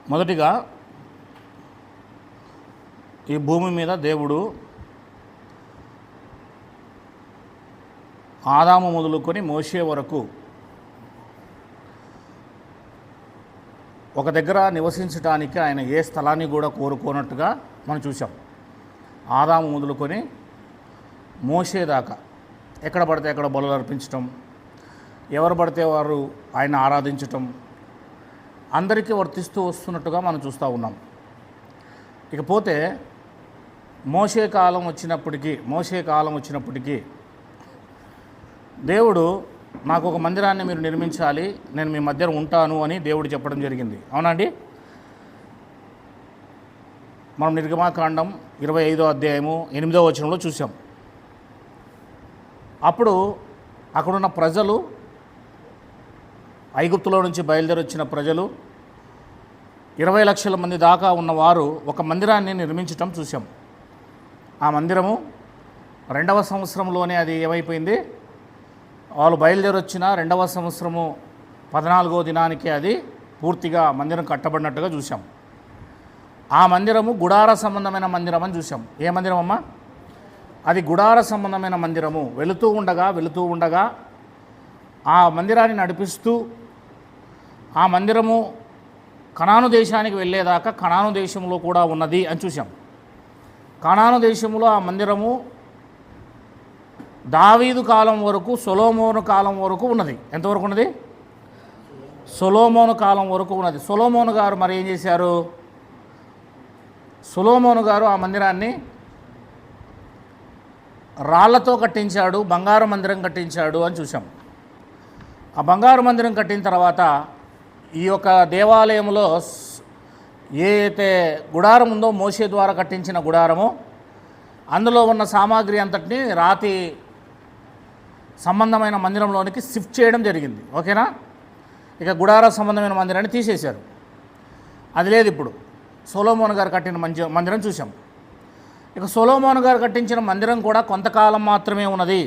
మొదటిగా ఈ భూమి మీద దేవుడు ఆదాము మొదలుకొని మోషే వరకు ఒక దగ్గర నివసించడానికి ఆయన ఏ స్థలాన్ని కూడా కోరుకోనట్టుగా మనం చూసాం. ఆదాము మొదలుకొని మోషే దాకా ఎక్కడ పడితే ఎక్కడ బలులు అర్పించటం, ఎవరు పడితే వారు ఆయన ఆరాధించటం అందరికీ వర్తిస్తూ వస్తున్నట్టుగా మనం చూస్తూ ఉన్నాం. ఇకపోతే మోషే కాలం వచ్చినప్పటికీ దేవుడు నాకు ఒక మందిరాన్ని మీరు నిర్మించాలి, నేను మీ మధ్య ఉంటాను అని దేవుడు చెప్పడం జరిగింది. అవునండి. మనం నిర్గమాకాండం 25వ అధ్యాయము 8వ వచనంలో చూసాం. అప్పుడు అక్కడున్న ప్రజలు, ఐగుప్తులో నుంచి బయలుదేరి వచ్చిన ప్రజలు 20 లక్షల మంది దాకా ఉన్నవారు ఒక మందిరాన్ని నిర్మించటం చూసాం. ఆ మందిరము 2వ సంవత్సరంలోనే అది ఏమైపోయింది, వాళ్ళు బయలుదేరి వచ్చిన 2వ సంవత్సరము 14వ దినానికి అది పూర్తిగా మందిరం కట్టబడినట్టుగా చూసాం. ఆ మందిరము గుడార సంబంధమైన మందిరం అని చూసాం. ఏ మందిరం అమ్మా? అది గుడార సంబంధమైన మందిరము. వెళుతూ ఉండగా ఆ మందిరాన్ని నడిపిస్తూ ఆ మందిరము కనాను దేశానికి వెళ్ళేదాకా కనాను దేశంలో కూడా ఉన్నది అని చూసాం. కనాను దేశంలో ఆ మందిరము దావీదు కాలం వరకు, సొలొమోను కాలం వరకు ఉన్నది. ఎంతవరకు ఉన్నది? సొలొమోను కాలం వరకు ఉన్నది. సొలొమోను గారు మరి ఏం చేశారు? సొలొమోను గారు ఆ మందిరాన్ని రాళ్లతో కట్టించాడు, బంగారు మందిరం కట్టించాడు అని చూసాం. ఆ బంగారు మందిరం కట్టిన తర్వాత ఈ యొక్క దేవాలయంలో ఏ అయితే గుడారం ఉందో, మోషే ద్వారా కట్టించిన గుడారము, అందులో ఉన్న సామాగ్రి అంతటిని రాతి సంబంధమైన మందిరంలోనికి షిఫ్ట్ చేయడం జరిగింది. ఓకేనా? ఇక గుడార సంబంధమైన మందిరాన్ని తీసేశారు. అది లేదు. ఇప్పుడు సొలొమోను గారు కట్టిన మందిరం చూసాం. ఇక సొలొమోను గారు కట్టించిన మందిరం కూడా కొంతకాలం మాత్రమే ఉన్నది.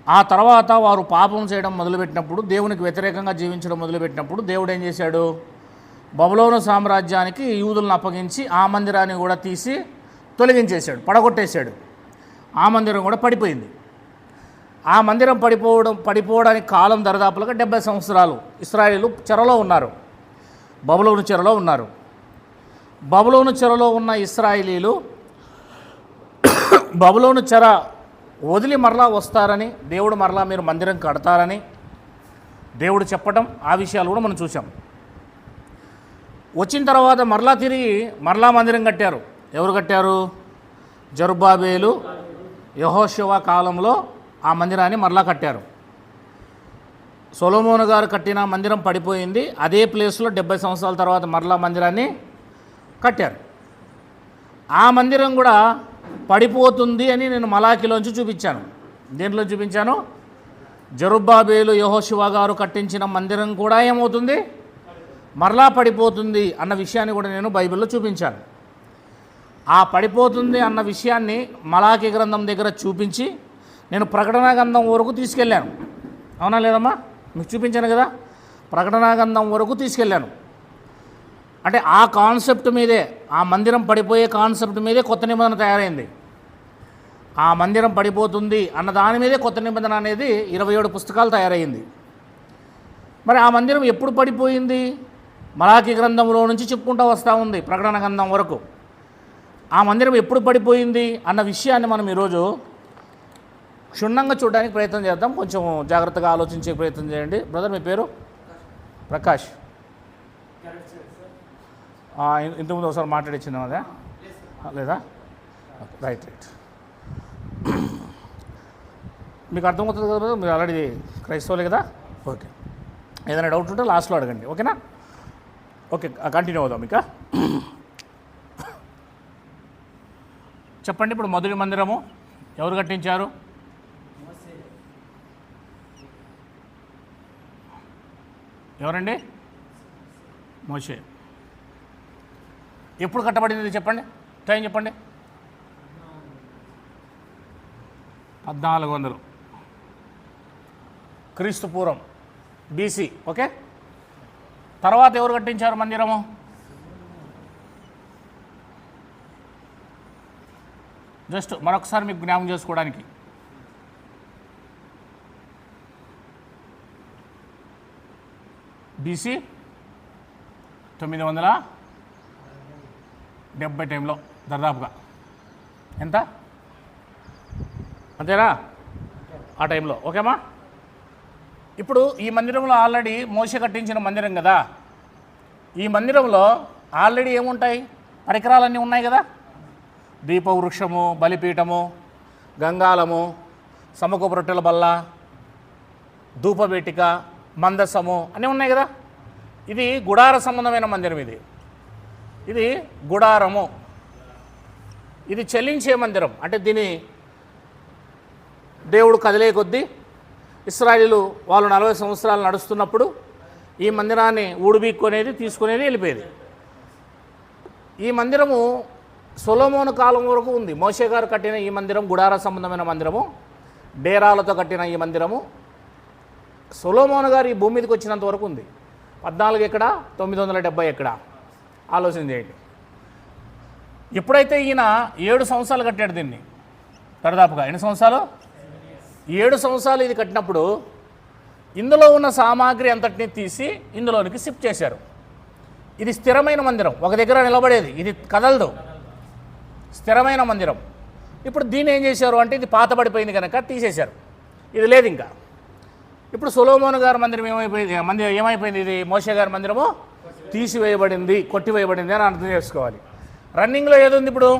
ఆ తర్వాత వారు పాపం చేయడం మొదలుపెట్టినప్పుడు, దేవునికి వ్యతిరేకంగా జీవించడం మొదలుపెట్టినప్పుడు దేవుడు ఏం చేశాడు? బబులోను సామ్రాజ్యానికి యూదులను అప్పగించి ఆ మందిరాన్ని కూడా తీసి తొలగించేశాడు, పడగొట్టేశాడు. ఆ మందిరం కూడా పడిపోయింది. ఆ మందిరం పడిపోవడానికి కాలం దరిదాపులుగా 70 సంవత్సరాలు ఇశ్రాయేలు చెరలో ఉన్నారు, బబులోను చెరలో ఉన్నారు. బబులోను చెరలో ఉన్న ఇశ్రాయేలీలు బబులోను చెర వదిలి మరలా వస్తారని, దేవుడు మరలా మీరు మందిరం కడతారని దేవుడు చెప్పటం, ఆ విషయాలు కూడా మనం చూసాం. వచ్చిన తర్వాత మరలా తిరిగి మందిరం కట్టారు. ఎవరు కట్టారు? జరుబ్బాబేలు, యెహోషువ కాలంలో ఆ మందిరాన్ని మరలా కట్టారు. సొలొమోను గారు కట్టిన మందిరం పడిపోయింది. అదే ప్లేస్లో 70 సంవత్సరాల తర్వాత మరలా మందిరాన్ని కట్టారు. ఆ మందిరం కూడా పడిపోతుంది అని నేను మలాకిలోంచి చూపించాను. దేంట్లో చూపించాను? జరుబ్బాబేలు, యెహోషువ గారు కట్టించిన మందిరం కూడా ఏమవుతుంది? మరలా పడిపోతుంది అన్న విషయాన్ని కూడా నేను బైబిల్లో చూపించాను. ఆ పడిపోతుంది అన్న విషయాన్ని మలాకి గ్రంథం దగ్గర చూపించి నేను ప్రకటన గ్రంథం వరకు తీసుకెళ్ళాను. అవునా లేదమ్మా? మీకు చూపించాను కదా. ప్రకటన గ్రంథం వరకు తీసుకెళ్ళాను. అంటే ఆ కాన్సెప్ట్ మీదే, ఆ మందిరం పడిపోయే కాన్సెప్ట్ మీదే కొత్త నిబంధన తయారైంది. ఆ మందిరం పడిపోతుంది అన్న దాని మీదే కొత్త నిబంధన అనేది 27 పుస్తకాలు తయారైంది. మరి ఆ మందిరం ఎప్పుడు పడిపోయింది? మలాకి గ్రంథంలో నుంచి చెప్పుకుంటూ వస్తూ ఉంది ప్రకటన గ్రంథం వరకు. ఆ మందిరం ఎప్పుడు పడిపోయింది అన్న విషయాన్ని మనం ఈరోజు క్షుణ్ణంగా చూడడానికి ప్రయత్నం చేద్దాం. కొంచెం జాగ్రత్తగా ఆలోచించే ప్రయత్నం చేయండి. బ్రదర్, మీ పేరు? ప్రకాష్. ఇంతకుముందు ఒకసారి మాట్లాడిచ్చింది అదే లేదా? రైట్. మీకు అర్థమవుతుంది కదా బ్రదర్, మీరు ఆల్రెడీ క్రైస్తవులే కదా. ఓకే, ఏదైనా డౌట్ ఉంటే లాస్ట్లో అడగండి. ఓకేనా? ఓకే, కంటిన్యూ అవుదాం. ఇక చెప్పండి. ఇప్పుడు మొదటి మందిరము ఎవరు కట్టించారు? ఎవరండి? మోషే. ఎప్పుడు కట్టబడింది చెప్పండి, టైం చెప్పండి. 1400 క్రీస్తు పూర్వం, బీసీ. ఓకే, తర్వాత ఎవరు కట్టించారు మందిరము? జస్ట్ మరొకసారి మీకు జ్ఞాపకం చేసుకోవడానికి, BC 970 టైంలో దాదాపుగా ఎంత, అంతేనా? ఆ టైంలో ఓకేమా? ఇప్పుడు ఈ మందిరంలో ఆల్రెడీ మోషే కట్టించిన మందిరం కదా, ఈ మందిరంలో ఆల్రెడీ ఏముంటాయి? పరికరాలన్నీ ఉన్నాయి కదా. దీపవృక్షము, బలిపీఠము, గంగాలము, సమకూపు రొట్టెల బల్ల, ధూపవేటిక, మందసము అన్నీ ఉన్నాయి కదా. ఇది గుడార సంబంధమైన మందిరం. ఇది గుడారము. ఇది చెల్లించే మందిరం. అంటే దీని దేవుడు కదిలే కొద్దీ ఇశ్రాయేలు వాళ్ళు 40 సంవత్సరాలు నడుస్తున్నప్పుడు ఈ మందిరాన్ని ఊడిబీక్కునేది, తీసుకునేది, వెళ్ళిపోయేది. ఈ మందిరము సొలొమోను కాలం వరకు ఉంది. మోషే గారు కట్టిన ఈ మందిరం గుడార సంబంధమైన మందిరము, డేరాలతో కట్టిన ఈ మందిరము సొలొమోను గారు ఈ భూమి మీదకి వచ్చినంత వరకు ఉంది. 14 ఎక్కడ, 970 ఎక్కడ, ఆలోచన చేయండి. ఎప్పుడైతే ఈయన 7 సంవత్సరాలు కట్టాడు దీన్ని, దాదాపుగా ఎన్ని సంవత్సరాలు? 7 సంవత్సరాలు ఇది కట్టినప్పుడు ఇందులో ఉన్న సామాగ్రి అంతటిని తీసి ఇందులోనికి షిఫ్ట్ చేశారు. ఇది స్థిరమైన మందిరం, ఒక దగ్గర నిలబడేది, ఇది కదలదు, స్థిరమైన మందిరం. ఇప్పుడు దీన్ని ఏం చేశారు అంటే ఇది పాతబడిపోయింది కనుక తీసేశారు, ఇది లేదు ఇంకా. ఇప్పుడు సొలొమోను గారి మందిరం ఏమైపోయింది? ఇది మోషే గారి మందిరము తీసివేయబడింది, కొట్టివేయబడింది అని అర్థం చేసుకోవాలి. రన్నింగ్లో ఏది ఉంది ఇప్పుడు?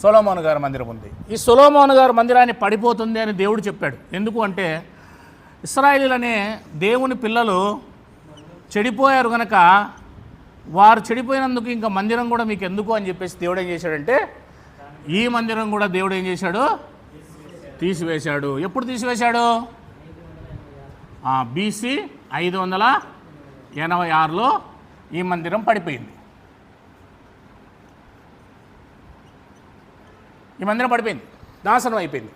సొలొమోను గారి మందిరం ఉంది. ఈ సొలొమోను గారి మందిరాన్ని పడిపోతుంది అని దేవుడు చెప్పాడు. ఎందుకు అంటే ఇశ్రాయేలీయులు అనే దేవుని పిల్లలు చెడిపోయారు కనుక, వారు చెడిపోయినందుకు ఇంకా మందిరం కూడా మీకు ఎందుకు అని చెప్పేసి దేవుడు ఏం చేశాడంటే ఈ మందిరం కూడా దేవుడు ఏం చేశాడు? తీసివేశాడు. ఎప్పుడు తీసివేశాడు? BC 586లో ఈ మందిరం పడిపోయింది. ఈ మందిరం పడిపోయింది, నాశనం అయిపోయింది.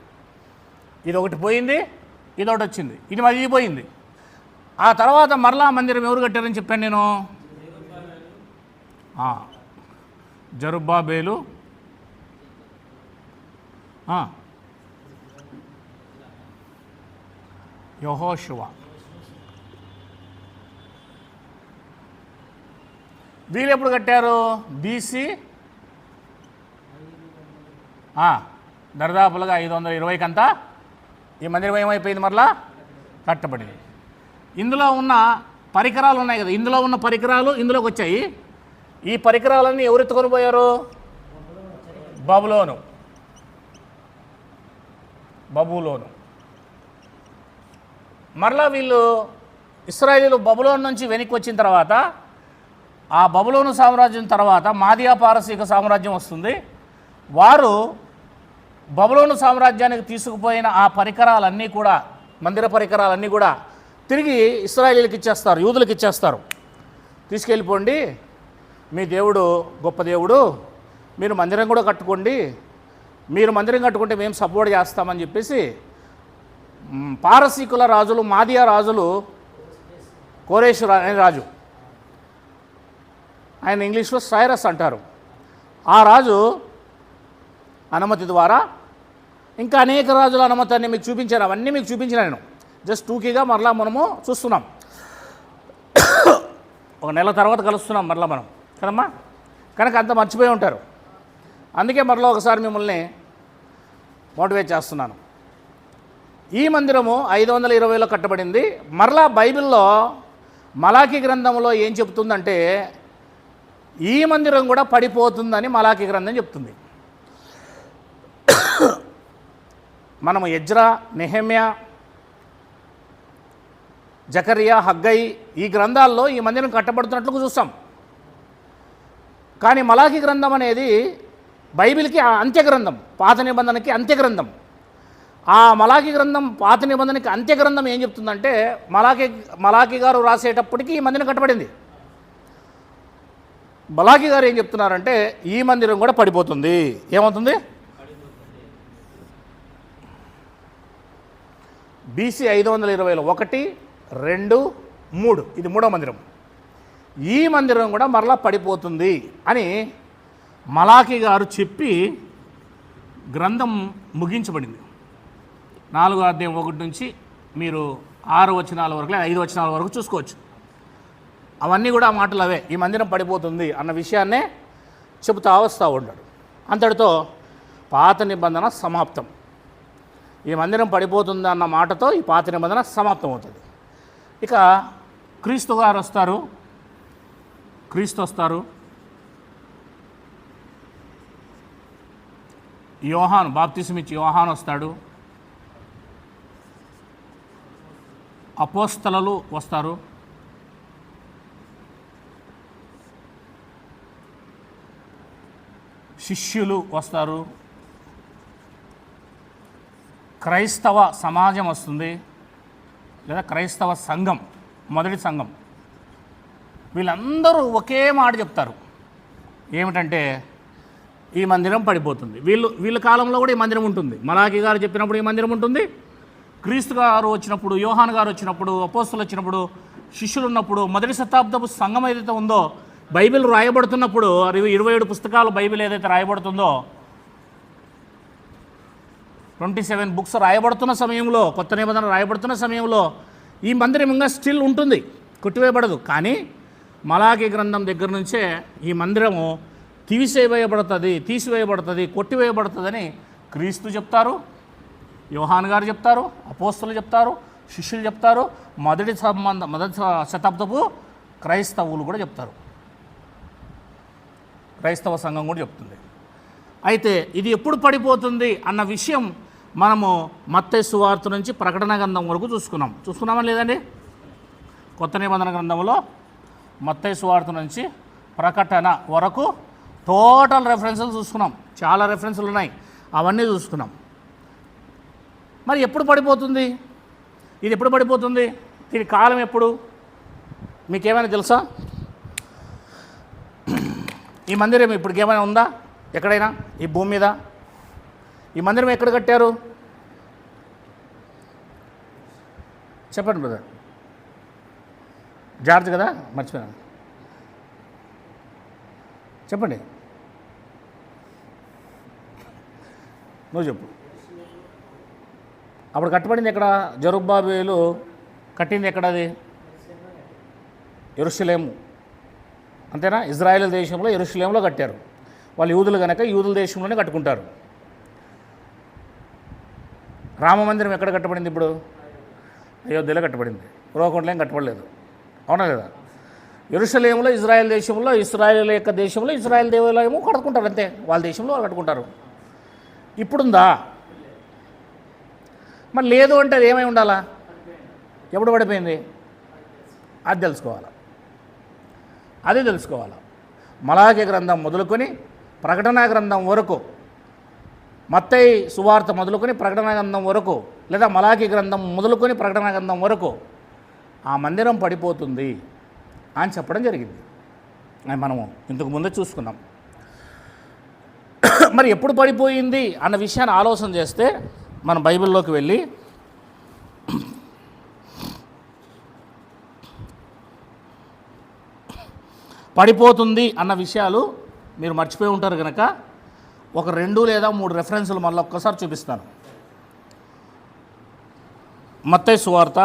ఇది ఒకటి పోయింది, ఇది ఒకటి వచ్చింది, ఇది పోయింది. ఆ తర్వాత మరలా మందిరం ఎవరు కట్టారని చెప్పాను నేను? జరుబ్బాబేలు, యెహోషువ. వీళ్ళు ఎప్పుడు కట్టారు? BC దరిదాపులుగా 520కంతా ఈ మందిరం ఏమైపోయింది? మరలా కట్టబడింది. ఇందులో ఉన్న పరికరాలు ఉన్నాయి కదా, ఇందులో ఉన్న పరికరాలు ఇందులోకి వచ్చాయి. ఈ పరికరాలన్నీ ఎవరెత్తుకొని పోయారు? బబులోను. మరలా వీళ్ళు ఇశ్రాయేలీయులు బబులోను నుంచి వెనక్కి వచ్చిన తర్వాత, ఆ బబులోను సామ్రాజ్యం తర్వాత మాదియా పారసీక సామ్రాజ్యం వస్తుంది. వారు బబులోను సామ్రాజ్యానికి తీసుకుపోయిన ఆ పరికరాలన్నీ కూడా, మందిర పరికరాలన్నీ కూడా తిరిగి ఇశ్రాయేలీయులకు ఇచ్చేస్తారు, యూదులకు ఇచ్చేస్తారు. తీసుకెళ్ళిపోండి, మీ దేవుడు గొప్ప దేవుడు, మీరు మందిరం కూడా కట్టుకోండి, మీరు మందిరం కట్టుకుంటే మేము సపోర్ట్ చేస్తామని చెప్పేసి పారసీకుల రాజులు, మాదియా రాజులు, కోరేషు అనే రాజు, ఆయన ఇంగ్లీష్లో సైరస్ అంటారు, ఆ రాజు అనుమతి ద్వారా, ఇంకా అనేక రాజుల అనుమతిని మీకు చూపించాను, అవన్నీ మీకు చూపించిన నేను జస్ట్ టూకీగా మరలా మనము చూస్తున్నాం. ఒక నెల తర్వాత కలుస్తున్నాం మరలా మనం కదమ్మా, కనుక అంత మర్చిపోయి ఉంటారు. అందుకే మరలా ఒకసారి మిమ్మల్ని మోటివేట్ చేస్తున్నాను. ఈ మందిరము 520లో కట్టబడింది. మరలా బైబిల్లో మలాకీ గ్రంథంలో ఏం చెప్తుందంటే ఈ మందిరం కూడా పడిపోతుందని మలాకీ గ్రంథం చెప్తుంది. మనము ఎజ్రా, నెహెమ్యా, జకరియా, హగ్గై ఈ గ్రంథాల్లో ఈ మందిరం కట్టబడుతున్నట్లు చూస్తాం. కానీ మలాకీ గ్రంథం అనేది బైబిల్కి అంత్యగ్రంథం, పాత నిబంధనకి అంత్యగ్రంథం. ఆ మలాకీ గ్రంథం పాత నిబంధనకి అంత్యగ్రంథం ఏం చెప్తుందంటే మలాకీ గారు రాసేటప్పటికి ఈ మందిరం కట్టబడింది. మలాకీ గారు ఏం చెప్తున్నారంటే ఈ మందిరం కూడా పడిపోతుంది. ఏమవుతుంది? BC 520లో 1, 2, 3 ఇది 3వ మందిరం. ఈ మందిరం కూడా మరలా పడిపోతుంది అని మలాకి గారు చెప్పి గ్రంథం ముగించబడింది. 4వ అధ్యాయం 1 నుంచి మీరు 6 వచనాల వరకు లేదా 5 వచనాల వరకు చూసుకోవచ్చు. అవన్నీ కూడా ఆ మాటలు అవే. ఈ మందిరం పడిపోతుంది అన్న విషయాన్నే చెబుతా వస్తూ ఉంటాడు. అంతటితో పాత నిబంధన సమాప్తం. ఈ మందిరం పడిపోతుంది అన్న మాటతో ఈ పాత నిబంధన సమాప్తం అవుతుంది. ఇక క్రీస్తు గారు వస్తారు. క్రీస్తు వస్తారు. యోహాను బాప్తిసం ఇచ్చి యోహాను వస్తాడు. అపోస్తలులు వస్తారు. శిష్యులు వస్తారు. క్రైస్తవ సమాజం వస్తుంది, లేదా క్రైస్తవ సంఘం, మొదటి సంఘం. వీళ్ళందరూ ఒకే మాట చెప్తారు. ఏమిటంటే ఈ మందిరం పడిపోతుంది. వీళ్ళ కాలంలో కూడా ఈ మందిరం ఉంటుంది. మలాకి గారు చెప్పినప్పుడు ఈ మందిరం ఉంటుంది. క్రీస్తు గారు వచ్చినప్పుడు, యోహాను గారు వచ్చినప్పుడు, అపోస్తలు వచ్చినప్పుడు, శిష్యులు ఉన్నప్పుడు, మొదటి శతాబ్దపు సంఘం ఏదైతే ఉందో, బైబిల్ రాయబడుతున్నప్పుడు 27 పుస్తకాలు బైబిల్ ఏదైతే రాయబడుతుందో, 27 బుక్స్ రాయబడుతున్న సమయంలో, కొత్త నిబంధన రాయబడుతున్న సమయంలో ఈ మందిరం ఇంకా స్టిల్ ఉంటుంది, కొట్టివేయబడదు. కానీ మలాకి గ్రంథం దగ్గర నుంచే ఈ మందిరము తీసివేయబడుతుంది, కొట్టివేయబడుతుందని క్రీస్తు చెప్తారు, యోహాను గారు చెప్తారు, అపోస్తలు చెప్తారు, శిష్యులు చెప్తారు, మొదటి శతాబ్దపు క్రైస్తవులు కూడా చెప్తారు, క్రైస్తవ సంఘం కూడా చెప్తుంది. అయితే ఇది ఎప్పుడు పడిపోతుంది అన్న విషయం మనము మత్తయి సువార్త నుంచి ప్రకటన గ్రంథం వరకు చూసుకున్నామా లేదండి? కొత్త నిబంధన గ్రంథంలో మత్తయి సువార్త నుంచి ప్రకటన వరకు టోటల్ రెఫరెన్సులు చూసుకున్నాం. చాలా రెఫరెన్సులు ఉన్నాయి, అవన్నీ చూసుకున్నాం. మరి ఎప్పుడు పడిపోతుంది? ఇది ఎప్పుడు పడిపోతుంది? దీని కాలం ఎప్పుడు? మీకేమైనా తెలుసా? ఈ మందిరం ఇప్పటికి ఏమైనా ఉందా ఎక్కడైనా ఈ భూమి మీద? ఈ మందిరం ఎక్కడ కట్టారు చెప్పండి బ్రదర్. జార్జ్ కదా, మర్చిపోయాను, చెప్పండి, నువ్వు చెప్పు. అప్పుడు కట్టబడింది ఎక్కడ? జెరుబ్బాబెలు కట్టింది ఎక్కడది? యెరూషలేము, అంతేనా? ఇజ్రాయేల్ దేశంలో యెరూషలేములో కట్టారు. వాళ్ళు యూదులు కనుక యూదుల దేశంలోనే కట్టుకుంటారు. రామ మందిరం ఎక్కడ కట్టబడింది ఇప్పుడు? అయోధ్యలో కట్టబడింది. పురోకొండలో ఏం కట్టబడలేదు, అవునా లేదా? యెరూషలేములో ఇజ్రాయేల్ దేశంలో, ఇస్రాయేల్ యొక్క దేశంలో ఇజ్రాయేల్ దేవాలయము కట్టుకుంటారు, అంతే. వాళ్ళ దేశంలో వాళ్ళు కట్టుకుంటారు. ఇప్పుడుందా? మరి లేదు అంటే అది ఏమై ఉండాలా? ఎప్పుడు పడిపోయింది? అది తెలుసుకోవాలి. మలాకి గ్రంథం మొదలుకొని ప్రకటన గ్రంథం వరకు, మత్తయి సువార్త మొదలుకొని ప్రకటన గ్రంథం వరకు, లేదా మలాకి గ్రంథం మొదలుకొని ప్రకటన గ్రంథం వరకు ఆ మందిరం పడిపోతుంది అని చెప్పడం జరిగింది. మనము ఇంతకు ముందే చూసుకున్నాం. మరి ఎప్పుడు పడిపోయింది అన్న విషయాన్ని ఆలోచన చేస్తే మనం బైబిల్లోకి వెళ్ళి పడిపోతుంది అన్న విషయాలు మీరు మర్చిపోయి ఉంటారు కనుక ఒక 2 లేదా 3 రెఫరెన్సులు మళ్ళీ ఒక్కసారి చూపిస్తాను. మత్తయి సువార్త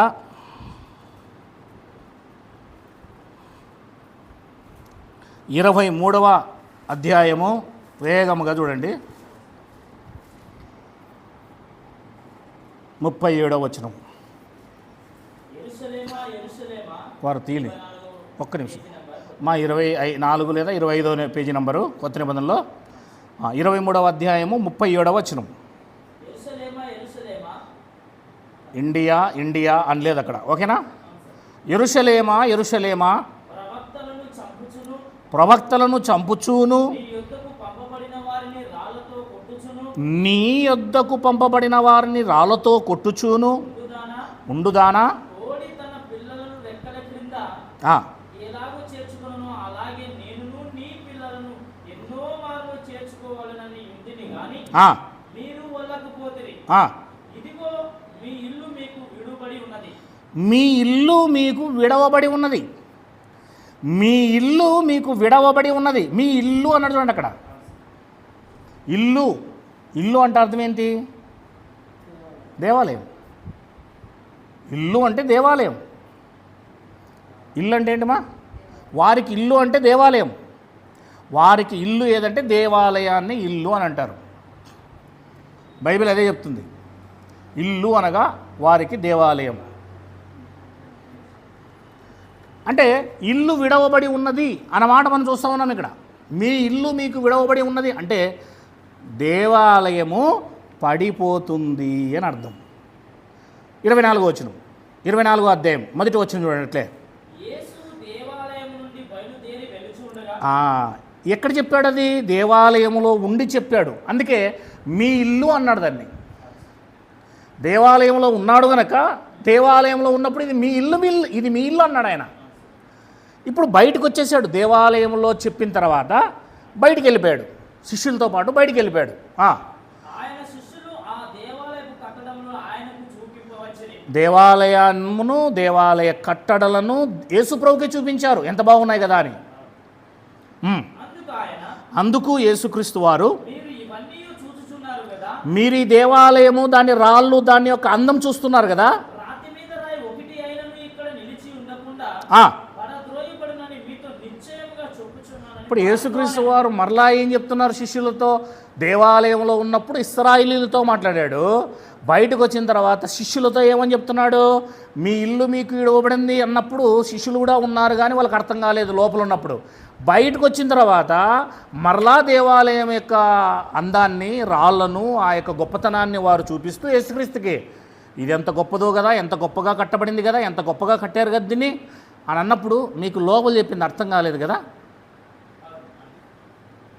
23వ అధ్యాయము, వేగముగా చూడండి, 37వ వచనం. వారు తీలి ఒక్క నిమిషం, మా 24 లేదా 25వ పేజీ నంబరు కొత్త నిబంధనలో 23వ అధ్యాయము 37వ వచనం. ఇండియా అని లేదు అక్కడ, ఓకేనా? యెరూషలేమా ప్రవక్తలను చంపుచూను, నీ యొద్దకు పంపబడిన వారిని రాళ్లతో కొట్టుచూను ఉండుదానా? మీ ఇల్లు మీకు విడవబడి ఉన్నది. మీ ఇల్లు మీకు విడవబడి ఉన్నది. మీ ఇల్లు అన్నాడు చూడండి అక్కడ. ఇల్లు, ఇల్లు అంటే అర్థం ఏంటి? దేవాలయం. ఇల్లు అంటే దేవాలయం. ఇల్లు అంటే ఏంటమ్మా? వారికి ఇల్లు అంటే దేవాలయం. వారికి ఇల్లు ఏదంటే దేవాలయాన్ని ఇల్లు అని అంటారు. బైబిల్ అదే చెప్తుంది. ఇల్లు అనగా వారికి దేవాలయం. అంటే ఇల్లు విడవబడి ఉన్నది అన్నమాట మనం చూస్తూ ఉన్నాం ఇక్కడ. మీ ఇల్లు మీకు విడవబడి ఉన్నది అంటే దేవాలయము పడిపోతుంది అని అర్థం. 24వ వచనం, 24వ అధ్యాయం మొదటి వచనం చూడండి. ఎక్కడ చెప్పాడు? అది దేవాలయములో ఉండి చెప్పాడు. అందుకే మీ ఇల్లు అన్నాడు దాన్ని. దేవాలయంలో ఉన్నాడు కనుక దేవాలయంలో ఉన్నప్పుడు ఇది మీ ఇల్లు, ఇది మీ ఇల్లు అన్నాడు ఆయన. ఇప్పుడు బయటకు వచ్చేసాడు. దేవాలయంలో చెప్పిన తర్వాత బయటికి వెళ్ళిపోయాడు, శిష్యులతో పాటు బయటికి వెళ్ళిపోయాడు. దేవాలయమును, దేవాలయ కట్టడలను యేసుప్రభుకే చూపించారు, ఎంత బాగున్నాయి కదా అని. అందుకు యేసుక్రీస్తు వారు, మీరు ఈ దేవాలయము, దాని రాళ్ళు, దాని యొక్క అందం చూస్తున్నారు కదా, ఇప్పుడు యేసుక్రీస్తు వారు మరలా ఏం చెప్తున్నారు శిష్యులతో? దేవాలయంలో ఉన్నప్పుడు ఇశ్రాయేలీలతో మాట్లాడాడు. బయటకు వచ్చిన తర్వాత శిష్యులతో ఏమని చెప్తున్నాడు? మీ ఇల్లు మీకు ఇవ్వబడింది అన్నప్పుడు శిష్యులు కూడా ఉన్నారు, కానీ వాళ్ళకి అర్థం కాలేదు లోపల ఉన్నప్పుడు. బయటకు వచ్చిన తర్వాత మరలా దేవాలయం యొక్క అందాన్ని, రాళ్లను, ఆ యొక్క గొప్పతనాన్ని వారు చూపిస్తూ యేసుక్రీస్తుకి ఇది ఎంత గొప్పదో కదా, ఎంత గొప్పగా కట్టబడింది కదా, ఎంత గొప్పగా కట్టారు కదా దీన్ని అని అన్నప్పుడు మీకు లోపల చెప్పింది అర్థం కాలేదు కదా.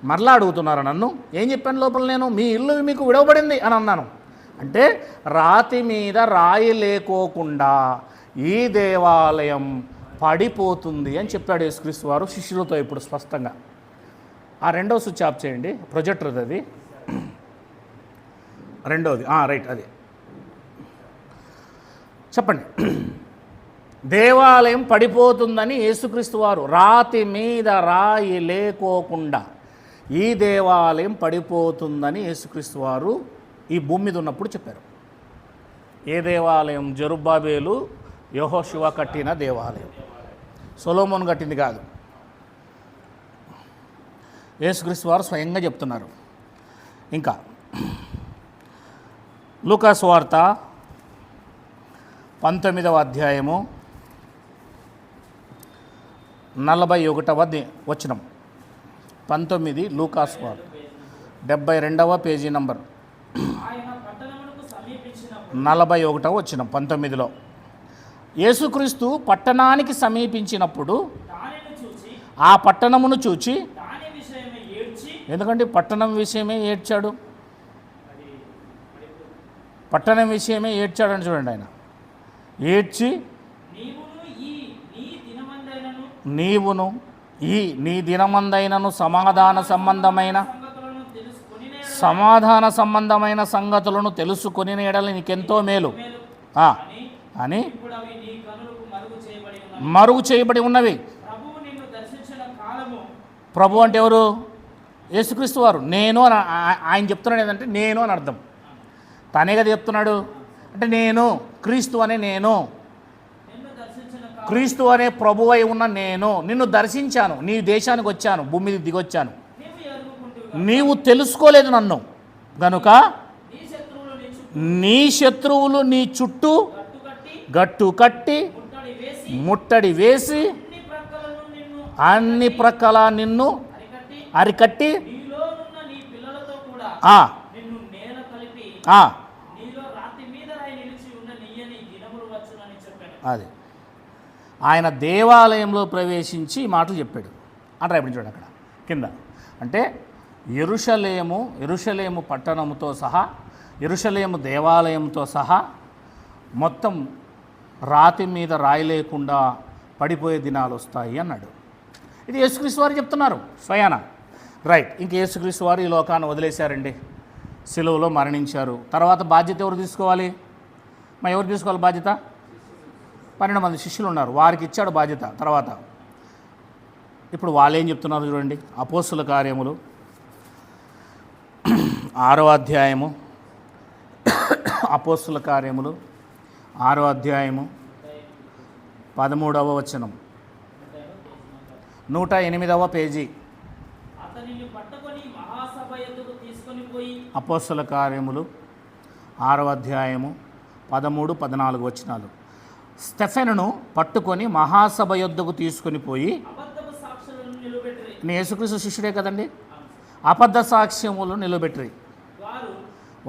మరలా అడుగుతున్నారు నన్ను. ఏం చెప్పాను లోపల నేను? మీ ఇల్లు మీకు విడవబడింది అని అన్నాను. అంటే రాతి మీద రాయి లేకోకుండా ఈ దేవాలయం పడిపోతుంది అని చెప్పాడు యేసుక్రీస్తు వారు శిష్యులతో. ఇప్పుడు స్పష్టంగా ఆ రెండవ స్విచ్ ఆఫ్ చేయండి, ప్రొజెక్టర్ అది రెండవది. రైట్, అది చెప్పండి. దేవాలయం పడిపోతుందని యేసుక్రీస్తు వారు రాతి మీద రాయి లేకోకుండా ఈ దేవాలయం పడిపోతుందని యేసుక్రీస్తు వారు ఈ భూమి మీద ఉన్నప్పుడు చెప్పారు. ఏ దేవాలయం? జెరుబ్బాబేలు, యెహోషువ కట్టిన దేవాలయం, సొలొమోను కట్టింది కాదు. యేసుక్రీస్తు వారు స్వయంగా చెప్తున్నారు. ఇంకా లూకా సువార్త 19వ అధ్యాయము 41వ వచనం. 19 లూకా సువార్త 72వ పేజీ నంబర్ 41వ వచనం. 19లో యేసుక్రీస్తు పట్టణానికి సమీపించినప్పుడు ఆ పట్టణమును చూచి, ఎందుకంటే పట్టణం విషయమే ఏడ్చాడు, పట్టణం విషయమే ఏడ్చాడని చూడండి. ఆయన ఏడ్చి, నీవును ఈ నీ దినమందైనను సమాధాన సంబంధమైన సంగతులను తెలుసుకొని ఎడల నీకెంతో మేలు అని మరుగు చేయబడి ఉన్నవి. ప్రభు అంటే ఎవరు? యేసుక్రీస్తు వారు. నేను అని ఆయన చెప్తున్నాడు. ఏదంటే నేను అని అర్థం. తనే కదా చెప్తున్నాడు. అంటే నేను క్రీస్తు అనే, నేను క్రీస్తు అనే ప్రభువై ఉన్న నేను నిన్ను దర్శించాను, నీ దేశానికి వచ్చాను, భూమి మీద దిగొచ్చాను. నీవు తెలుసుకోలేదు నన్ను గనుక నీ శత్రువులు నీ చుట్టూ గట్టు కట్టి ముట్టడి వేసి అన్ని ప్రక్కల నిన్ను అరికట్టి అది ఆయన దేవాలయంలో ప్రవేశించి మాటలు చెప్పాడు అంటారు. ఇప్పుడు చూడండి అక్కడ కింద. అంటే యెరూషలేము పట్టణముతో సహా, యెరూషలేము దేవాలయంతో సహా మొత్తం రాతి మీద రాయి లేకుండా పడిపోయే దినాలు వస్తాయి అన్నాడు. ఇది యేసుక్రీస్తు వారు చెప్తున్నారు స్వయాన. రైట్. ఇంక యేసుక్రీస్తు వారు ఈ లోకాన్ని వదిలేశారండి, సిలువలో మరణించారు. తర్వాత బాధ్యత ఎవరు తీసుకోవాలి? ఎవరు తీసుకోవాలి బాధ్యత? 12 మంది శిష్యులు ఉన్నారు, వారికి ఇచ్చాడు బాధ్యత. తర్వాత ఇప్పుడు వాళ్ళు ఏం చెప్తున్నారు చూడండి. అపోస్తుల కార్యములు 6వ అధ్యాయము, అపోస్తుల కార్యములు 6వ అధ్యాయము 13వ వచనం, 108వ పేజీ. అపోస్తుల కార్యములు 6వ అధ్యాయము 13, 14 వచనాలు. స్టెఫెనును పట్టుకొని మహాసభ యొద్దకు తీసుకొని పోయి, యేసుక్రీస్తు శిష్యుడే కదండి, అబద్ధ సాక్ష్యములు నిలబెట్టి,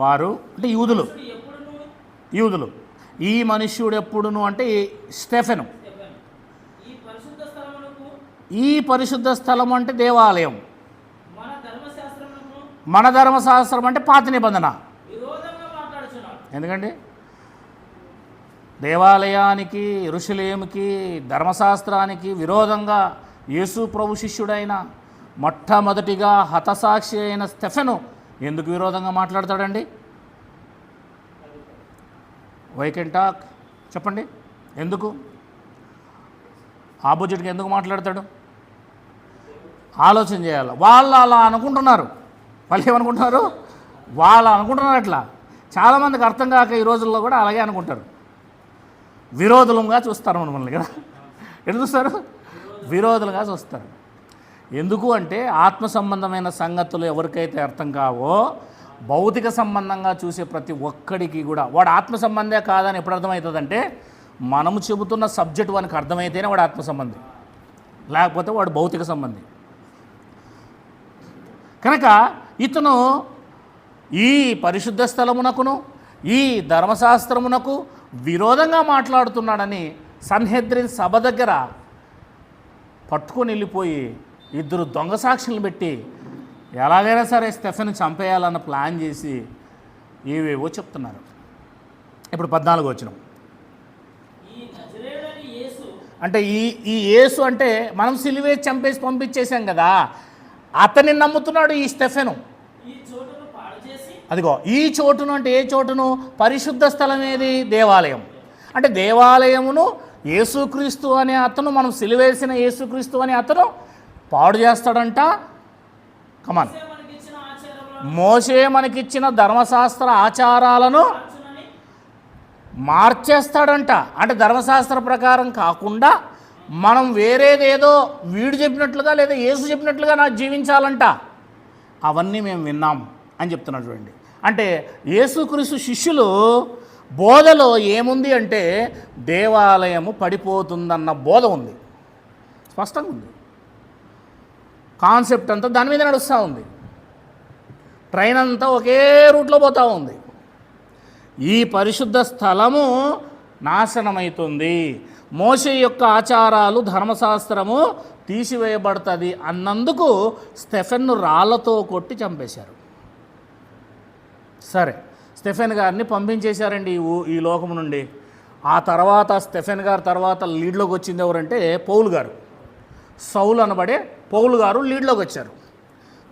వారు అంటే యూదులు ఈ మనుష్యుడు ఎప్పుడును అంటే స్టెఫెను, ఈ పరిశుద్ధ స్థలం అంటే దేవాలయం, మన ధర్మశాస్త్రం అంటే పాత నిబంధన. ఎందుకండి దేవాలయానికి, యెరూషలేముకి, ధర్మశాస్త్రానికి విరోధంగా యేసు ప్రభు శిష్యుడైన మొట్టమొదటిగా హతసాక్షి అయిన స్టెఫెను ఎందుకు విరోధంగా మాట్లాడతాడండి? వైకెంటాక్ చెప్పండి, ఎందుకు ఆపోజిట్గా ఎందుకు మాట్లాడతాడు? ఆలోచన చేయాలి. వాళ్ళు అలా అనుకుంటున్నారు. వాళ్ళు ఏమనుకుంటున్నారు? వాళ్ళు అనుకుంటున్నారు అట్లా. చాలామందికి అర్థం కాక ఈ రోజుల్లో కూడా అలాగే అనుకుంటారు. విరోధులుగా చూస్తారు మనల్ని కదా. ఎటు చూస్తారు? విరోధులుగా చూస్తారు. ఎందుకు అంటే ఆత్మ సంబంధమైన సంగతులు ఎవరికైతే అర్థం కావో భౌతిక సంబంధంగా చూసే ప్రతి ఒక్కడికి కూడా వాడు ఆత్మ సంబంధే కాదని ఎప్పుడు అర్థమవుతుందంటే మనము చెబుతున్న సబ్జెక్ట్ వానికి అర్థమైతేనే వాడు ఆత్మ సంబంధి, లేకపోతే వాడు భౌతిక సంబంధి. కనుక ఇతను ఈ పరిశుద్ధ స్థలమునకును ఈ ధర్మశాస్త్రమునకు విరోధంగా మాట్లాడుతున్నాడని సన్హెద్రిన్ సభ దగ్గర పట్టుకొని వెళ్ళిపోయి 2 దొంగ సాక్షులను పెట్టి ఎలాగైనా సరే స్టెఫెను చంపేయాలన్న ప్లాన్ చేసి ఏవేవో చెప్తున్నారు. ఇప్పుడు 14 వచనం అంటే ఈ యేసు అంటే మనం సిలువేసి చంపేసి పంపించేశాం కదా, అతన్ని నమ్ముతున్నాడు ఈ స్టెఫెను. అదిగో ఈ చోటును అంటే ఏ చోటును? పరిశుద్ధ స్థలం ఏది? దేవాలయం. అంటే దేవాలయమును యేసుక్రీస్తు అనే అతను, మనం సిలువేసిన యేసుక్రీస్తు అనే అతను పాడు చేస్తాడంట. కమాన్, మోషే మనకిచ్చిన ధర్మశాస్త్ర ఆచారాలను మార్చేస్తాడంట. అంటే ధర్మశాస్త్ర ప్రకారం కాకుండా మనం వేరేదేదో వీడు చెప్పినట్లుగా లేదా యేసు చెప్పినట్లుగా నాకు జీవించాలంట. అవన్నీ మేము విన్నాం అని చెప్తున్నాడు చూడండి. అంటే యేసుక్రీస్తు శిష్యులు బోధలో ఏముంది అంటే దేవాలయము పడిపోతుందన్న బోధ ఉంది, స్పష్టంగా ఉంది. కాన్సెప్ట్ అంతా దాని మీద నడుస్తూ ఉంది. ట్రైన్ అంతా ఒకే రూట్లో పోతూ ఉంది. ఈ పరిశుద్ధ స్థలము నాశనమవుతుంది, మోషే యొక్క ఆచారాలు ధర్మశాస్త్రము తీసివేయబడుతుంది అన్నందుకు స్టెఫెన్ను రాళ్లతో కొట్టి చంపేశారు. సరే, స్టెఫెన్ గారిని పంపించేశారండి ఈ లోకము నుండి. ఆ తర్వాత స్టెఫెన్ గారి తర్వాత లీడ్లోకి వచ్చింది ఎవరంటే పౌలు గారు. సౌలు అనబడే పౌలు గారు లీడ్లోకి వచ్చారు.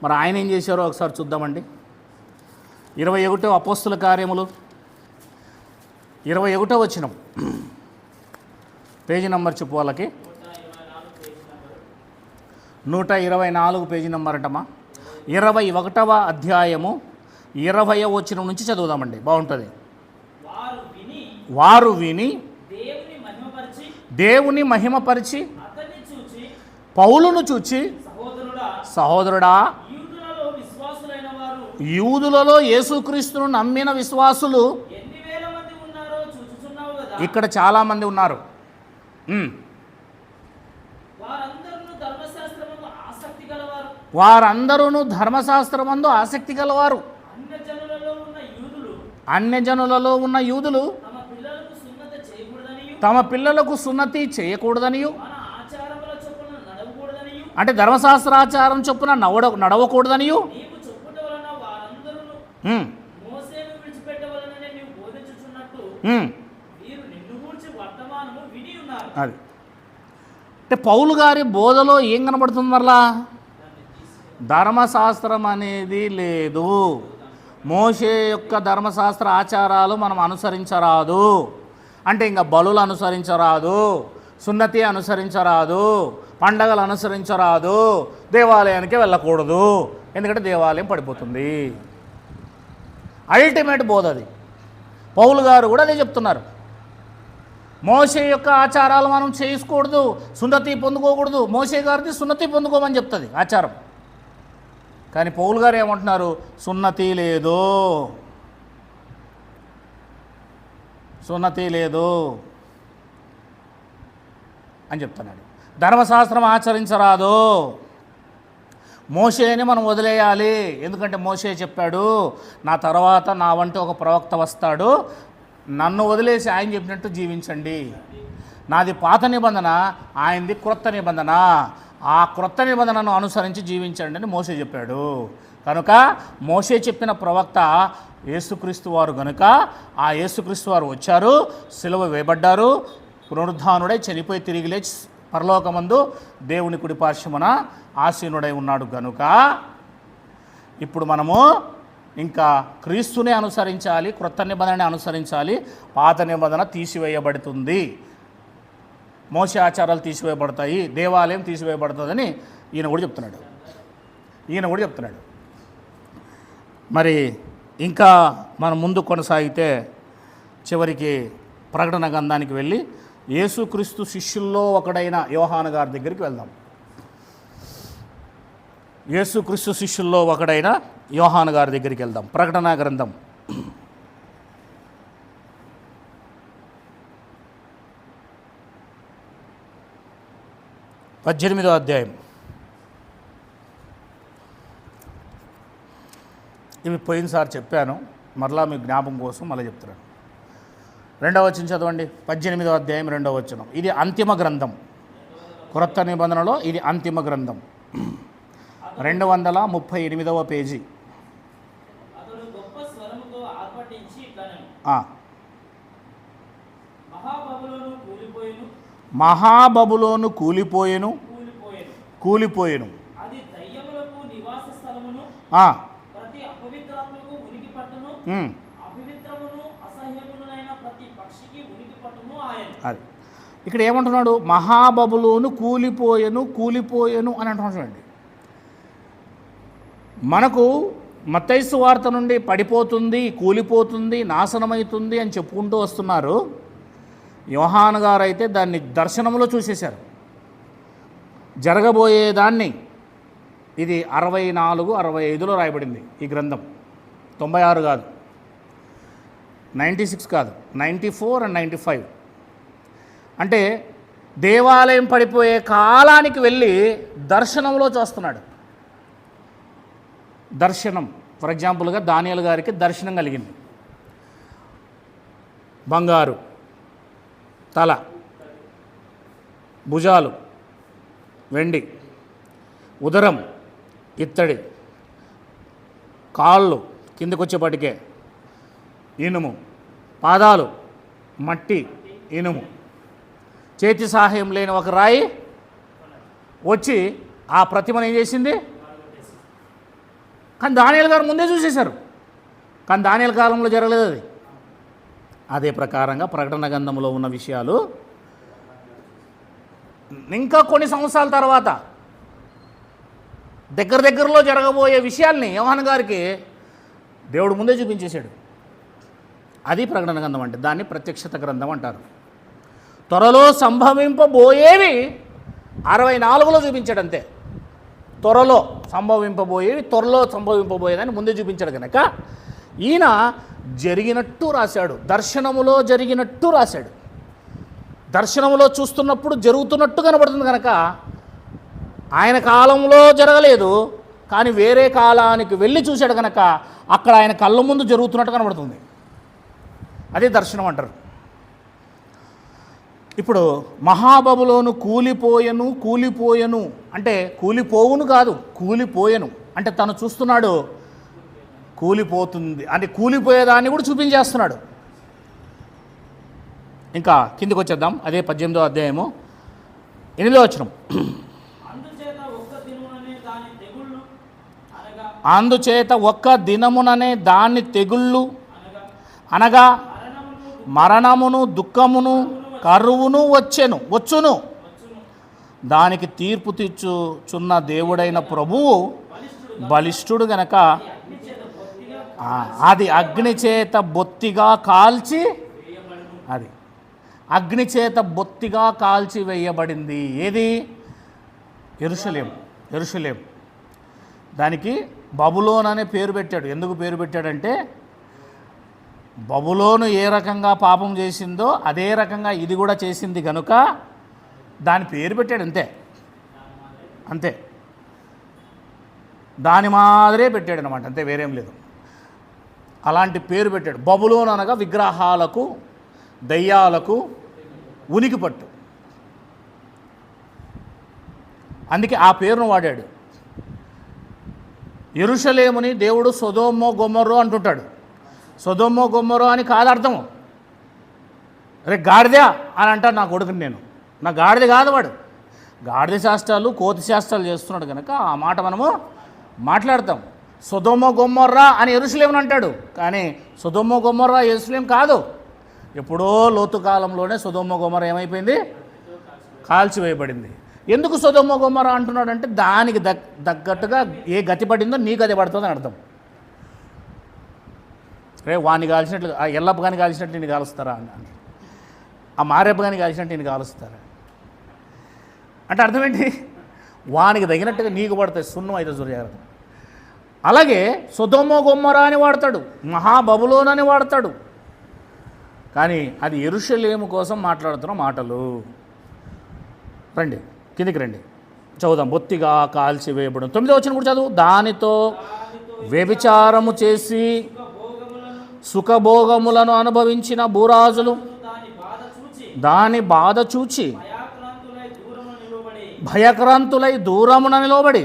మరి ఆయన ఏం చేశారో ఒకసారి చూద్దామండి. 21వ అపోస్తుల కార్యములు 21వ వచనం, పేజీ నెంబర్ చెప్పు వాళ్ళకి. 124 పేజీ నెంబర్ అంటమ్మా. 21వ అధ్యాయము 20వ వచనం నుంచి చదువుదామండి, బాగుంటుంది. వారు విని దేవుని మహిమపరిచి పౌలును చూచి, సహోదరుడా, యూదులలో యేసుక్రీస్తును నమ్మిన విశ్వాసులు ఇక్కడ చాలామంది ఉన్నారు. వారందరూ ధర్మశాస్త్రమందు ఆసక్తి గలవారు. అన్యజనులలో ఉన్న యూదులు తమ పిల్లలకు సున్నతి చేయకూడదనియు, అంటే ధర్మశాస్త్రాచారం చొప్పున నడవకూడదనియు, అది అంటే పౌలు గారి బోధలో ఏం కనబడుతుంది? మరలా ధర్మశాస్త్రం అనేది లేదు, మోషే యొక్క ధర్మశాస్త్ర ఆచారాలు మనం అనుసరించరాదు అంటే ఇంకా బలులు అనుసరించరాదు, సున్నతి అనుసరించరాదు, పండగలు అనుసరించరాదు, దేవాలయానికి వెళ్ళకూడదు, ఎందుకంటే దేవాలయం పడిపోతుంది. అల్టిమేట్ బోధ అది. పౌలు గారు కూడా అదే చెప్తున్నారు. మోషే యొక్క ఆచారాలు మనం చేసుకోకూడదు, సున్నతి పొందుకోకూడదు. మోషే గారిది సున్నతి పొందుకోమని చెప్తుంది ఆచారం. కానీ పౌలు గారు ఏమంటున్నారు? సున్నతి లేదు, సున్నతి లేదు అని చెప్తున్నాడు. ధర్మశాస్త్రం ఆచరించరాదు, మోషేని మనం వదిలేయాలి. ఎందుకంటే మోషే చెప్పాడు, నా తర్వాత నా వంటి ఒక ప్రవక్త వస్తాడు, నన్ను వదిలేసి ఆయన చెప్పినట్టు జీవించండి. నాది పాత నిబంధన, ఆయనది క్రొత్త నిబంధన, ఆ క్రొత్త నిబంధనను అనుసరించి జీవించండి అని మోషే చెప్పాడు. కనుక మోషే చెప్పిన ప్రవక్త యేసుక్రీస్తు వారు కనుక ఆ యేసుక్రీస్తు వారు వచ్చారు, సిలువ వేయబడ్డారు, పునరుద్ధానుడై చనిపోయి తిరిగి లేచి పరలోకమందు దేవుని కుడి పార్శ్వమున ఆసీనుడై ఉన్నాడు. కనుక ఇప్పుడు మనము ఇంకా క్రీస్తునే అనుసరించాలి, క్రొత్త నిబంధనని అనుసరించాలి. పాత నిబంధన తీసివేయబడుతుంది, మోషే ఆచారాలు తీసివేయబడతాయి, దేవాలయం తీసివేయబడుతుందని ఈయన కూడా చెప్తున్నాడు. మరి ఇంకా మనం ముందు కొనసాగితే చివరికి ప్రకటన గ్రంథానికి వెళ్ళి యేసుక్రీస్తు శిష్యుల్లో ఒకడైన యోహాను గారి దగ్గరికి వెళ్దాం. యేసుక్రీస్తు శిష్యుల్లో ఒకడైన యోహాను గారి దగ్గరికి వెళ్దాం. ప్రకటన గ్రంథం 18వ అధ్యాయం. ఇవి పోయినసారి చెప్పాను, మరలా మీ జ్ఞాపకం కోసం మళ్ళీ చెప్తున్నాను. 2వ వచనం చదవండి. 18వ అధ్యాయం 2వ వచనం. ఇది అంతిమ గ్రంథం, క్రొత్త నిబంధనలో ఇది అంతిమ గ్రంథం. 238వ పేజీ. మహాబబులోను కూలిపోయెను. అది ఇక్కడ ఏమంటున్నాడు? మహాబబులోను కూలిపోయెను అని అంటున్నాడు. మనకు మత్తయి సువార్త నుండి పడిపోతుంది, కూలిపోతుంది, నాశనమవుతుంది అని చెప్పుకుంటూ వస్తున్నారు. యోహాను గారు అయితే దాన్ని దర్శనంలో చూసేశారు, జరగబోయేదాన్ని. ఇది 64, 65లో రాయబడింది ఈ గ్రంథం. 96 కాదు, 96 కాదు, 94 and 95. అంటే దేవాలయం పడిపోయే కాలానికి వెళ్ళి దర్శనంలో చూస్తున్నాడు. దర్శనం, ఫర్ ఎగ్జాంపుల్గా దానియేలు గారికి దర్శనం కలిగింది. బంగారు తల, భుజాలు వెండి, ఉదరం ఇత్తడి, కాళ్ళు కిందకు వచ్చేపటికే ఇనుము, పాదాలు మట్టి ఇనుము, చేతి సహాయం లేని ఒక రాయి వచ్చి ఆ ప్రతిమను ఏం చేసింది? కానీ దానియేలు గారు ముందే చూసేశారు, కానీ దానియేలు కాలంలో జరగలేదు అది. అదే ప్రకారంగా ప్రకటన గ్రంథంలో ఉన్న విషయాలు ఇంకా కొన్ని సంవత్సరాల తర్వాత దగ్గరలో జరగబోయే విషయాల్ని యోహాను గారికి దేవుడు ముందే చూపించేశాడు. అది ప్రకటన గ్రంథం అంటే. దాన్ని ప్రత్యక్షత గ్రంథం అంటారు. త్వరలో సంభవింపబోయేవి 64లో చూపించాడు అంతే. త్వరలో సంభవింపబోయేదని ముందే చూపించాడు కనుక ఈయన జరిగినట్టు రాశాడు, దర్శనములో జరిగినట్టు రాశాడు. దర్శనములో చూస్తున్నప్పుడు జరుగుతున్నట్టు కనబడుతుంది కనుక ఆయన కాలంలో జరగలేదు, కానీ వేరే కాలానికి వెళ్ళి చూశాడు కనుక అక్కడ ఆయన కళ్ళ ముందు జరుగుతున్నట్టు కనబడుతుంది. అదే దర్శనం అంటారు. ఇప్పుడు మహాబబులోను కూలిపోయెను అంటే కూలిపోవును కాదు, కూలిపోయెను అంటే తను చూస్తున్నాడు కూలిపోతుంది అంటే కూలిపోయేదాన్ని కూడా చూపించేస్తున్నాడు. ఇంకా కిందికి వచ్చేద్దాం. అదే 18వ అధ్యాయము 8వ వచనం. అందుచేత ఒక్క దినముననే దాని తెగుళ్ళు అనగా మరణమును దుఃఖమును కరువును వచ్చును. దానికి తీర్పు తీర్చుచున్న దేవుడైన ప్రభువు బలిష్ఠుడు గనక అది అగ్నిచేత బొత్తిగా కాల్చి అగ్నిచేత బొత్తిగా కాల్చి వేయబడింది. ఏది? యెరూషలేం. దానికి బబులోన్ అనే పేరు పెట్టాడు. ఎందుకు పేరు పెట్టాడంటే బబులోను ఏ రకంగా పాపం చేసిందో అదే రకంగా ఇది కూడా చేసింది కనుక దాని పేరు పెట్టాడు. అంతే దాని మాదిరే పెట్టాడు అనమాట. అంతే, వేరేం లేదు. అలాంటి పేరు పెట్టాడు. బబులోన్ అనగా విగ్రహాలకు, దయ్యాలకు ఉనికి పట్టు. అందుకే ఆ పేరును వాడాడు. యెరూషలేముని దేవుడు సొదొమ గొమొర్రా అంటుంటాడు. సొదొమ గొమొర్రా అని కాదు అర్థము. అరే గాడిద అని అంటాడు నా కొడుకుని. నా గాడిద కాదు వాడు. గాడిద శాస్త్రాలు, కోతి శాస్త్రాలు చేస్తున్నాడు కనుక ఆ మాట మనము మాట్లాడతాం. సొదొమ గొమొర్రా అని యెరూషలేముని అంటాడు. కానీ సొదొమ గొమొర్రా యెరూషలేం కాదు. ఎప్పుడో లోతు కాలంలోనే సొదొమ గొమొర్రా ఏమైపోయింది? కాల్చివేయబడింది. ఎందుకు సొదొమ గొమొర్రా అంటున్నాడు అంటే దానికి తగ్గట్టుగా ఏ గతి పడిందో నీకు అదే పడుతుందని అర్థం. రే వాడిని కాల్చినట్లు, ఆ ఎల్లప్ప కానీ కాల్చినట్టు నేను కాలుస్తారా అని, ఆ మారెప్ప కానీ కాల్చినట్టు నేను కాలుస్తారా అంటే అర్థం ఏంటి? వానికి తగినట్టుగా నీకు పడతాయి. సున్నం అయితే జాగ్రత్త. అలాగే సొదొమ గొమొర్రా అని వాడతాడు, మహాబబులోన్ అని వాడతాడు. కానీ అది యెరూషలేము కోసం మాట్లాడుతున్న మాటలు. రండి కిందికి రండి, చదువుదాం. బొత్తిగా కాల్చివేయబడు. 9వ వచనం కూడా చదువు. దానితో వ్యభిచారము చేసి సుఖభోగములను అనుభవించిన భూరాజులు దాని బాధ చూచి భయక్రాంతులై దూరమున నిలబడి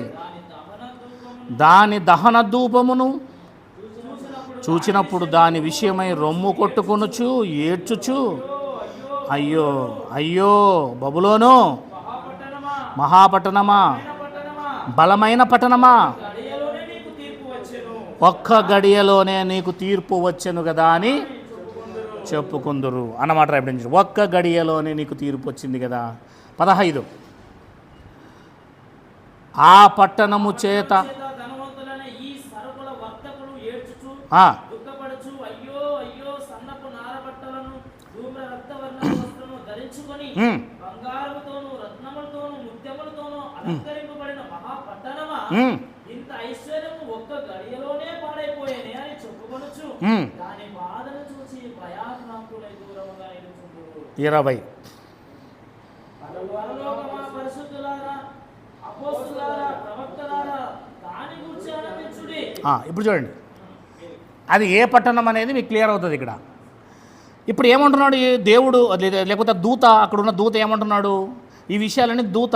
దాని దహన ధూపమును చూచినప్పుడు దాని విషయమై రొమ్ము కొట్టుకొనుచు ఏడ్చుచు, అయ్యో అయ్యో బబులోను, మహాపట్టణమా, బలమైన పట్టణమా, ఒక్క గడియలోనే నీకు తీర్పు వచ్చెను కదా అని చెప్పుకుందురు అన్నమాట. రాయబడింది. ఒక్క గడియలోనే నీకు తీర్పు వచ్చింది కదా. 15 ఆ పట్టణము చేత ఇంత ఐశ్వర్యము ఒక్క గడియలోనే పాడైపోయేనే అని చెప్పుకొనుచు దాని బాధను చూసి భయాక్రాంతులై దూరముగా నిలుచుందురు. 20 పరలోకమా, పరిశుద్ధులారా, అపోస్తలులారా, ప్రవక్తలారా, దాని గురించి ఆనందించుడి. ఇప్పుడు చూడండి, అది ఏ పట్టణం అనేది మీకు క్లియర్ అవుతుంది ఇక్కడ. ఇప్పుడు ఏమంటున్నాడు ఈ దేవుడు, లేకపోతే దూత, అక్కడ ఉన్న దూత ఏమంటున్నాడు? ఈ విషయాలన్నీ దూత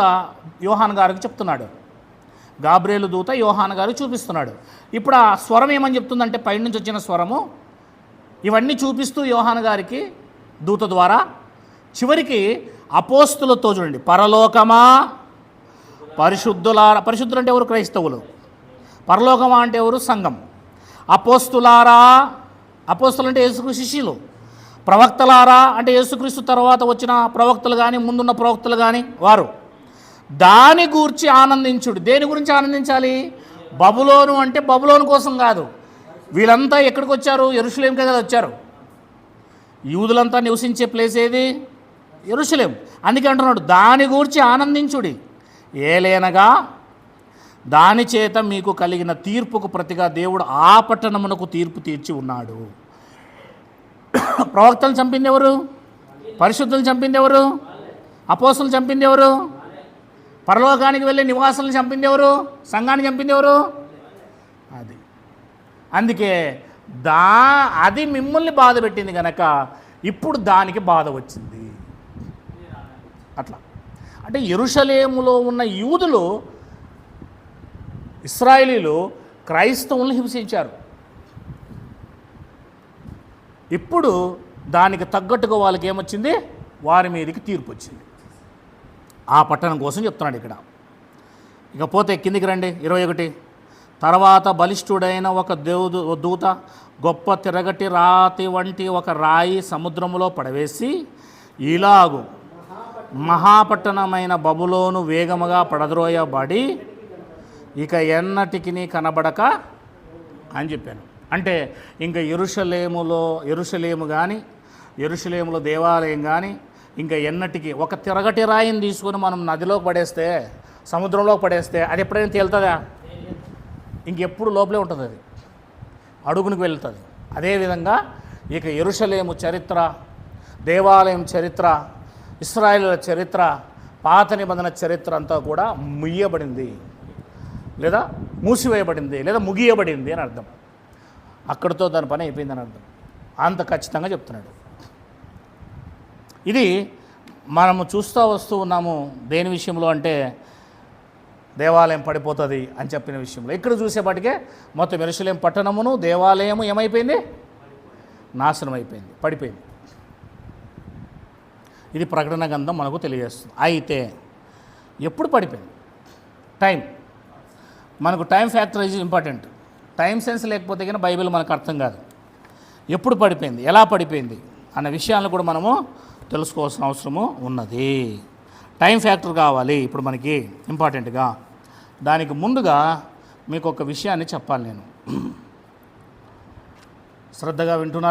యోహాను గారికి చెప్తున్నాడు. గాబ్రియేలు దూత యోహాను గారికి చూపిస్తున్నాడు. ఇప్పుడు ఆ స్వరం ఏమని చెప్తుందంటే, పైనుంచి వచ్చిన స్వరము ఇవన్నీ చూపిస్తూ యోహాను గారికి దూత ద్వారా చివరికి అపోస్తులతో చూడండి, పరలోకమా, పరిశుద్ధులారా. పరిశుద్ధులు అంటే ఎవరు? క్రైస్తవులు. పరలోకమా అంటే ఎవరు? సంఘం. అపోస్తులారా, అపోస్తులు అంటే యేసుక్రీస్తు శిష్యులు. ప్రవక్తలారా అంటే యేసుక్రీస్తు తర్వాత వచ్చిన ప్రవక్తలు కానీ ముందున్న ప్రవక్తలు కానీ వారు. దాని గూర్చి ఆనందించుడు. దేని గురించి ఆనందించాలి? బబులోను అంటే బబులోను కోసం కాదు. వీళ్ళంతా ఎక్కడికి వచ్చారు? యెరూషలేంకే కదా వచ్చారు. యూదులంతా నివసించే ప్లేస్ ఏది? యెరూషలేం. అందుకే అంటున్నాడు దాని గూర్చి ఆనందించుడి, ఏలేనగా దాని చేత మీకు కలిగిన తీర్పుకు ప్రతిగా దేవుడు ఆ పట్టణమునకు తీర్పు తీర్చి ఉన్నాడు. ప్రవక్తలు చంపింది ఎవరు? పరిశుద్ధులు చంపింది ఎవరు? అపోస్తులు చంపింది ఎవరు? పరలోకానికి వెళ్ళే నివాసులను చంపింది ఎవరు? సంఘాన్ని చంపింది ఎవరు? అది. అందుకే అది మిమ్మల్ని బాధ పెట్టింది కనుక ఇప్పుడు దానికి బాధ వచ్చింది. అట్లా అంటే యెరూషలేములో ఉన్న యూదులు, ఇశ్రాయేలీలు క్రైస్తవులను హింసించారు. ఇప్పుడు దానికి తగ్గట్టుగా వాళ్ళకి ఏమొచ్చింది? వారి మీదకి తీర్పు వచ్చింది. ఆ పట్టణం కోసం చెప్తున్నాడు ఇక్కడ. ఇకపోతే కిందికి రండి. 21 తర్వాత బలిష్ఠుడైన ఒక దూత గొప్ప తిరగటి రాతి వంటి ఒక రాయి సముద్రములో పడవేసి, ఇలాగు మహాపట్టణమైన బబులోను వేగముగా పడద్రోయబడి ఇక ఎన్నటికి కనబడక అని చెప్పాను. అంటే ఇంకా యెరూషలేము కానీ, యెరూషలేములో దేవాలయం కానీ ఇంకా ఎన్నటికి, ఒక తిరగటి రాయిని తీసుకొని మనం నదిలోకి పడేస్తే, సముద్రంలోకి పడేస్తే అది ఎప్పుడైనా తేలుతుందా? ఇంకెప్పుడు లోపలే ఉంటుంది, అది అడుగునికి వెళ్తుంది. అదేవిధంగా ఇక యెరూషలేము చరిత్ర, దేవాలయం చరిత్ర, ఇశ్రాయేలుల చరిత్ర, పాత నిబంధన చరిత్ర అంతా కూడా ముయ్యబడింది, లేదా మూసివేయబడింది, లేదా ముగియబడింది అని అర్థం. అక్కడితో దాని పని అయిపోయిందని అర్థం. అంత ఖచ్చితంగా చెప్తున్నాడు. ఇది మనము చూస్తూ వస్తూ ఉన్నాము. దేని విషయంలో అంటే దేవాలయం పడిపోతుంది అని చెప్పిన విషయంలో. ఇక్కడ చూసేపాటికే మొత్తం యెరూషలేము పట్టణమును దేవాలయము ఏమైపోయింది? నాశనం అయిపోయింది, పడిపోయింది. ఇది ప్రకటన గ్రంథం మనకు తెలియజేస్తుంది. అయితే ఎప్పుడు పడిపోయింది? టైం. మనకు time factor is important. Time sense లేకపోతే కానీ బైబిల్ మనకు అర్థం కాదు. ఎప్పుడు పడిపోయింది, ఎలా పడిపోయింది అన్న విషయాలను కూడా మనము తెలుసుకోవాల్సిన అవసరము ఉన్నది. టైం ఫ్యాక్టర్ కావాలి ఇప్పుడు మనకి ఇంపార్టెంట్గా. దానికి ముందుగా మీకు ఒక విషయాన్ని చెప్పాలి. నేను శ్రద్ధగా వింటున్నా?